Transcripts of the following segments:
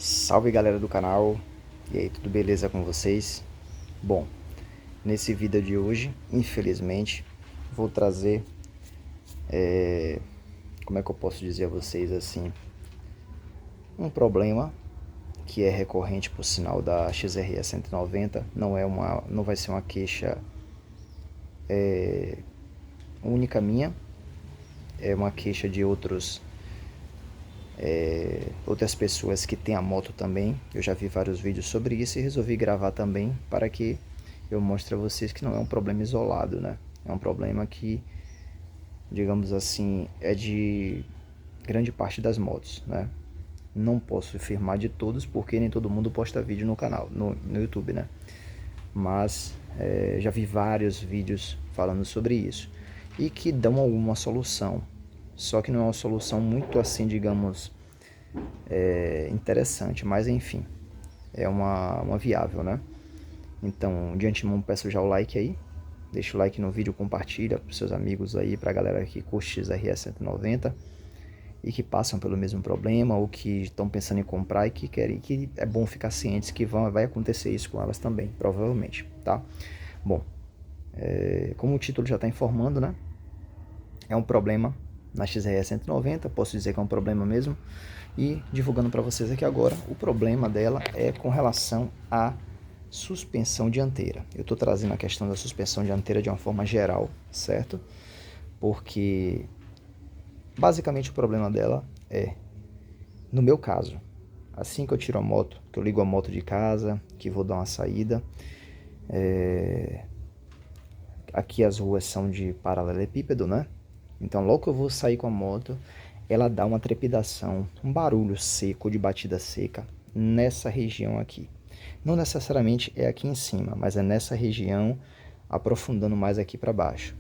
Salve galera do canal, e aí, tudo beleza com vocês? Bom, nesse vídeo de hoje, infelizmente, vou trazer, como é que eu posso dizer a vocês assim, um problema que é recorrente por sinal da XRE 190, não vai ser uma queixa única minha, é uma queixa de outras pessoas que têm a moto também. Eu já vi vários vídeos sobre isso e resolvi gravar também para que eu mostre a vocês que não é um problema isolado, né? É um problema que, digamos assim, é de grande parte das motos, né? Não posso afirmar de todos porque nem todo mundo posta vídeo no canal, no YouTube, né? Mas já vi vários vídeos falando sobre isso e que dão alguma solução. Só que não é uma solução muito assim, digamos, interessante, mas enfim, é uma viável, né? Então, de antemão, peço já o like aí, deixa o like no vídeo, compartilha para seus amigos aí, para a galera que curte XRE 190 e que passam pelo mesmo problema ou que estão pensando em comprar e que querem, que é bom ficar cientes que vai acontecer isso com elas também, provavelmente, tá? Bom, como o título já está informando, né? É um problema na XRE 190, posso dizer que é um problema mesmo, e divulgando para vocês aqui agora, o problema dela é com relação à suspensão dianteira. Eu estou trazendo a questão da suspensão dianteira de uma forma geral, certo? Porque basicamente o problema dela é, no meu caso, assim que eu tiro a moto, que eu ligo a moto de casa, que vou dar uma saída, aqui as ruas são de paralelepípedo, né? Então logo que eu vou sair com a moto, ela dá uma trepidação, um barulho seco de batida seca nessa região aqui. Não necessariamente é aqui em cima, mas é nessa região, aprofundando mais aqui para baixo,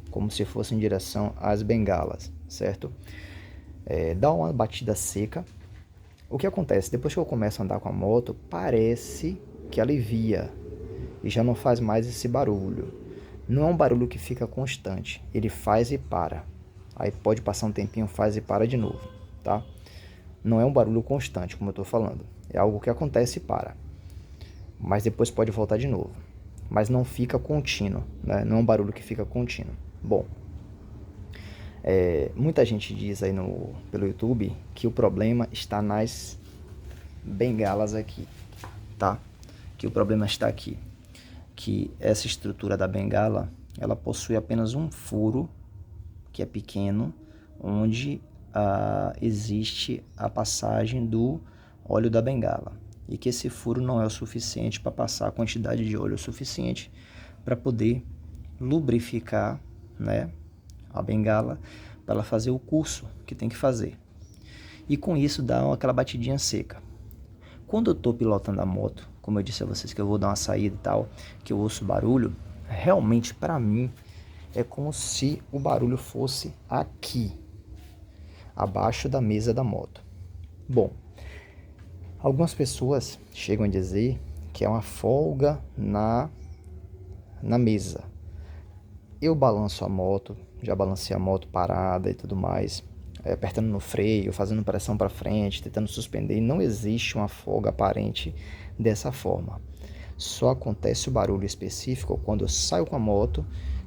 como se fosse em direção às bengalas, certo? Dá uma batida seca. O que acontece? Depois que eu começo a andar com a moto, parece que alivia e já não faz mais esse barulho. Não é um barulho que fica constante, ele faz e para. Aí pode passar um tempinho, faz e para de novo, tá? Não é um barulho constante, como eu estou falando. É algo que acontece e para. Mas depois pode voltar de novo. Mas não fica contínuo, né? Não é um barulho que fica contínuo. Bom, muita gente diz aí pelo YouTube que o problema está nas bengalas aqui, tá? Que o problema está aqui. Que essa estrutura da bengala, ela possui apenas um furo, que é pequeno, onde existe a passagem do óleo da bengala. E que esse furo não é o suficiente para passar a quantidade de óleo suficiente para poder lubrificar, né, a bengala, para ela fazer o curso que tem que fazer. E com isso dá aquela batidinha seca. Quando eu estou pilotando a moto, como eu disse a vocês que eu vou dar uma saída e tal, que eu ouço barulho, realmente para mim é como se o barulho fosse aqui, abaixo da mesa da moto. Bom, algumas pessoas chegam a dizer que é uma folga na mesa. Eu balanço a moto, já balancei a moto parada e tudo mais, apertando no freio, fazendo pressão para frente, tentando suspender, e não existe uma folga aparente dessa forma. Só acontece o barulho específico quando eu saio com a moto,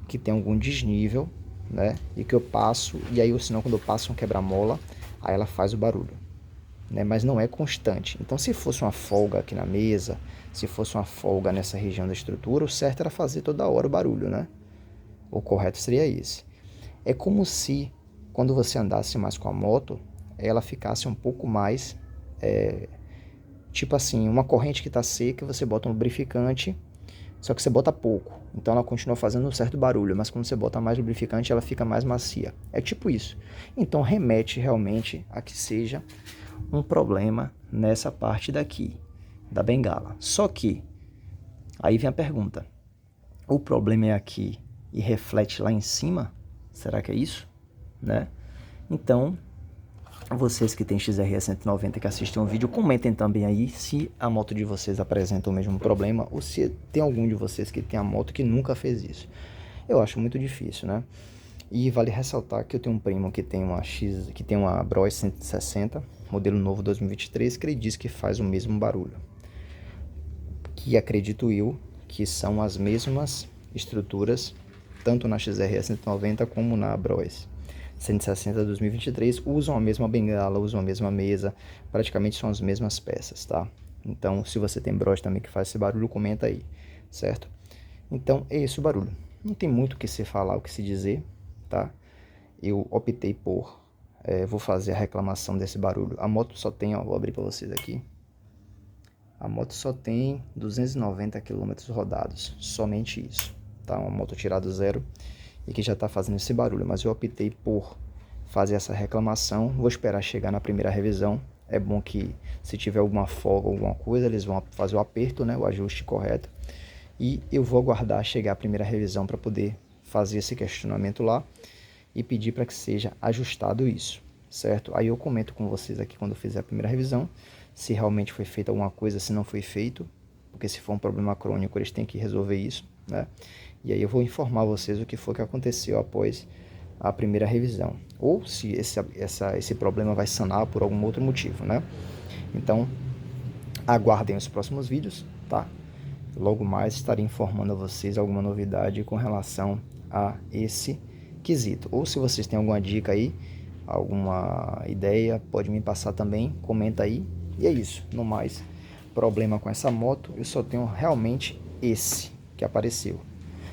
que tem algum desnível, né? E que eu passo, e aí senão quando eu passo um quebra-mola, aí ela faz o barulho, né? Mas não é constante. Então se fosse uma folga aqui na mesa, se fosse uma folga nessa região da estrutura, o certo era fazer toda hora o barulho, né? O correto seria esse. É como se, quando você andasse mais com a moto, ela ficasse um pouco mais, tipo assim, uma corrente que está seca, você bota um lubrificante, só que você bota pouco. Então ela continua fazendo um certo barulho, mas quando você bota mais lubrificante, ela fica mais macia. É tipo isso. Então remete realmente a que seja um problema nessa parte daqui, da bengala. Só que, aí vem a pergunta, o problema é aqui e reflete lá em cima? Será que é isso? Né? Então, vocês que têm XRE 190 que assistem o vídeo, comentem também aí se a moto de vocês apresenta o mesmo problema ou se tem algum de vocês que tem a moto que nunca fez isso. Eu acho muito difícil, né? E vale ressaltar que eu tenho um primo que tem uma Bros 160, modelo novo 2023, que ele diz que faz o mesmo barulho. Que acredito eu que são as mesmas estruturas, tanto na XRE 190 como na Bros 160 2023, usam a mesma bengala, usam a mesma mesa, praticamente são as mesmas peças, tá? Então, se você tem Bros também que faz esse barulho, comenta aí, certo? Então, é esse o barulho. Não tem muito o que se falar, o que se dizer, tá? Eu optei por, vou fazer a reclamação desse barulho. A moto só tem, ó, vou abrir para vocês aqui. A moto só tem 290 km rodados, somente isso, tá? Uma moto tirada do zero e que já está fazendo esse barulho, mas eu optei por fazer essa reclamação. Vou esperar chegar na primeira revisão. É bom que se tiver alguma folga, alguma coisa, eles vão fazer o aperto, né, o ajuste correto. E eu vou aguardar chegar a primeira revisão para poder fazer esse questionamento lá e pedir para que seja ajustado isso, certo? Aí eu comento com vocês aqui quando eu fizer a primeira revisão, se realmente foi feita alguma coisa, se não foi feito, porque se for um problema crônico eles têm que resolver isso, né? E aí eu vou informar vocês o que foi que aconteceu após a primeira revisão, ou se esse problema vai sanar por algum outro motivo, né? Então, aguardem os próximos vídeos, tá? Logo mais estarei informando a vocês alguma novidade com relação a esse quesito. Ou se vocês têm alguma dica aí, alguma ideia, pode me passar também, comenta aí. E é isso, no mais, problema com essa moto, eu só tenho realmente esse que apareceu.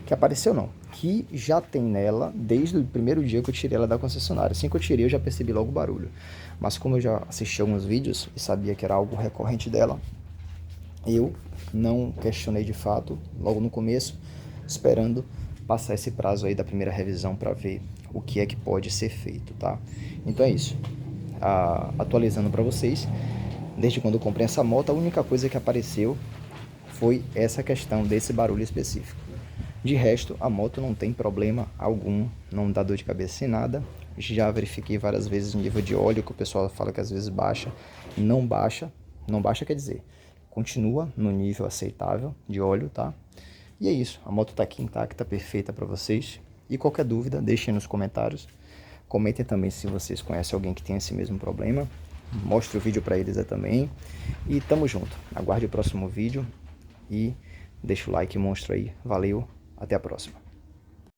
Que apareceu não, que já tem nela desde o primeiro dia que eu tirei ela da concessionária. Assim que eu tirei eu já percebi logo o barulho. Mas como eu já assisti alguns vídeos e sabia que era algo recorrente dela, eu não questionei de fato logo no começo, esperando passar esse prazo aí da primeira revisão para ver o que é que pode ser feito, tá? Então é isso. Atualizando para vocês, desde quando eu comprei essa moto, a única coisa que apareceu foi essa questão desse barulho específico. De resto, a moto não tem problema algum, não dá dor de cabeça em nada. Já verifiquei várias vezes o nível de óleo, que o pessoal fala que às vezes baixa. Não baixa quer dizer, continua no nível aceitável de óleo, tá? E é isso, a moto tá aqui intacta, perfeita para vocês. E qualquer dúvida, deixem nos comentários. Comentem também se vocês conhecem alguém que tem esse mesmo problema. Mostre o vídeo para eles também. E tamo junto. Aguarde o próximo vídeo e deixa o like, monstro aí. Valeu, até a próxima.